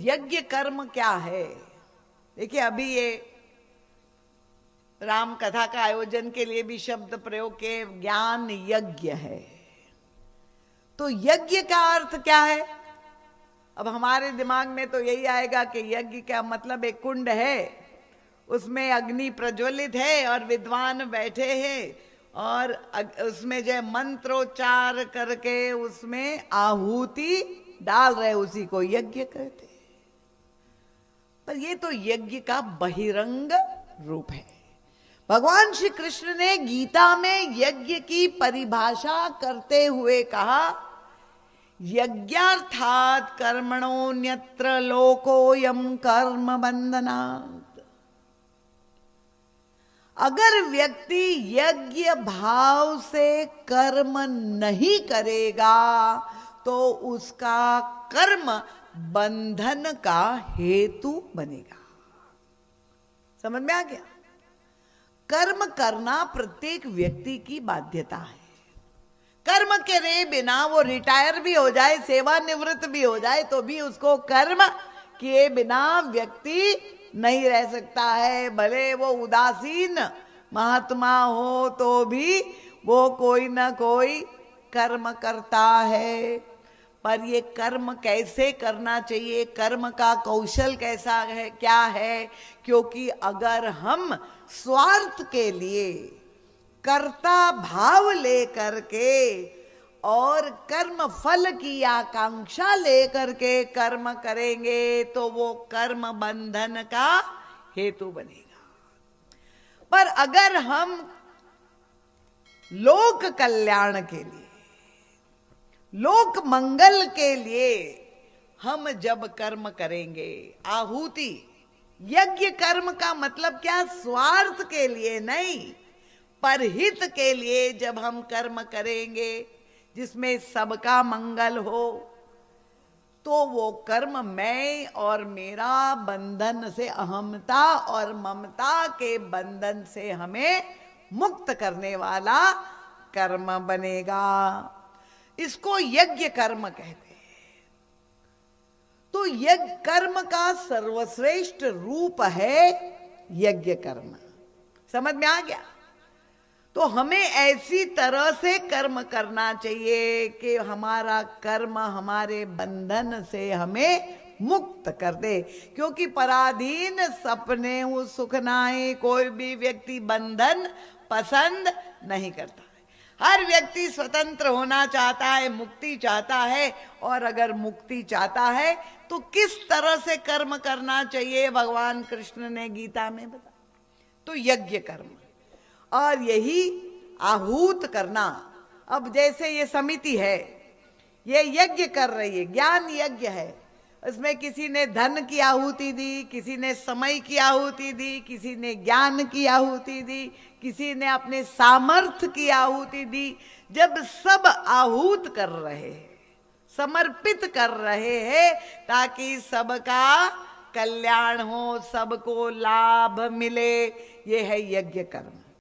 यज्ञ कर्म क्या है? देखिए, अभी ये राम कथा का आयोजन के लिए भी शब्द प्रयोग के ज्ञान यज्ञ है। तो यज्ञ का अर्थ क्या है? अब हमारे दिमाग में तो यही आएगा कि यज्ञ का मतलब एक कुंड है, उसमें अग्नि प्रज्वलित है और विद्वान बैठे हैं और उसमें जो मंत्रोच्चार करके उसमें आहुति डाल रहे, उसी को यज्ञ कहते हैं। पर ये तो यज्ञ का बहिरंग रूप है। भगवान श्री कृष्ण ने गीता में यज्ञ की परिभाषा करते हुए कहा, यज्ञार्थात् कर्मणोऽन्यत्र लोकोऽयं कर्म बंधनात्। अगर व्यक्ति यज्ञ भाव से कर्म नहीं करेगा तो उसका कर्म बंधन का हेतु बनेगा। समझ में आ गया? कर्म करना प्रत्येक व्यक्ति की बाध्यता है। कर्म करे बिना वो रिटायर भी हो जाए, सेवानिवृत्त भी हो जाए, तो भी उसको कर्म किए बिना व्यक्ति नहीं रह सकता है। भले वो उदासीन महात्मा हो तो भी वो कोई ना कोई कर्म करता है। पर ये कर्म कैसे करना चाहिए, कर्म का कौशल कैसा है, क्या है? क्योंकि अगर हम स्वार्थ के लिए कर्ता भाव लेकर के और कर्म फल की आकांक्षा लेकर के कर्म करेंगे तो वो कर्म बंधन का हेतु बनेगा। पर अगर हम लोक कल्याण के लिए, लोक मंगल के लिए हम जब कर्म करेंगे, आहुति, यज्ञ कर्म का मतलब क्या? स्वार्थ के लिए नहीं, परहित के लिए जब हम कर्म करेंगे जिसमें सबका मंगल हो, तो वो कर्म मैं और मेरा बंधन से, अहमता और ममता के बंधन से हमें मुक्त करने वाला कर्म बनेगा। इसको यज्ञ कर्म कहते हैं। तो यज्ञ कर्म का सर्वश्रेष्ठ रूप है यज्ञ कर्म। समझ में आ गया? तो हमें ऐसी तरह से कर्म करना चाहिए कि हमारा कर्म हमारे बंधन से हमें मुक्त कर दे। क्योंकि पराधीन सपने सुख नाए, कोई भी व्यक्ति बंधन पसंद नहीं करता है। हर व्यक्ति स्वतंत्र होना चाहता है, मुक्ति चाहता है। और अगर मुक्ति चाहता है तो किस तरह से कर्म करना चाहिए, भगवान कृष्ण ने गीता में बताया। तो यज्ञ कर्म, और यही आहूत करना। अब जैसे ये समिति है, ये यज्ञ कर रही है, ज्ञान यज्ञ है। इसमें किसी ने धन की आहुति दी, किसी ने समय की आहुति दी, किसी ने ज्ञान की आहुति दी, किसी ने अपने सामर्थ्य की आहुति दी। जब सब आहूत कर रहे हैं, समर्पित कर रहे हैं ताकि सबका कल्याण हो, सबको लाभ मिले, ये है यज्ञ कर्म।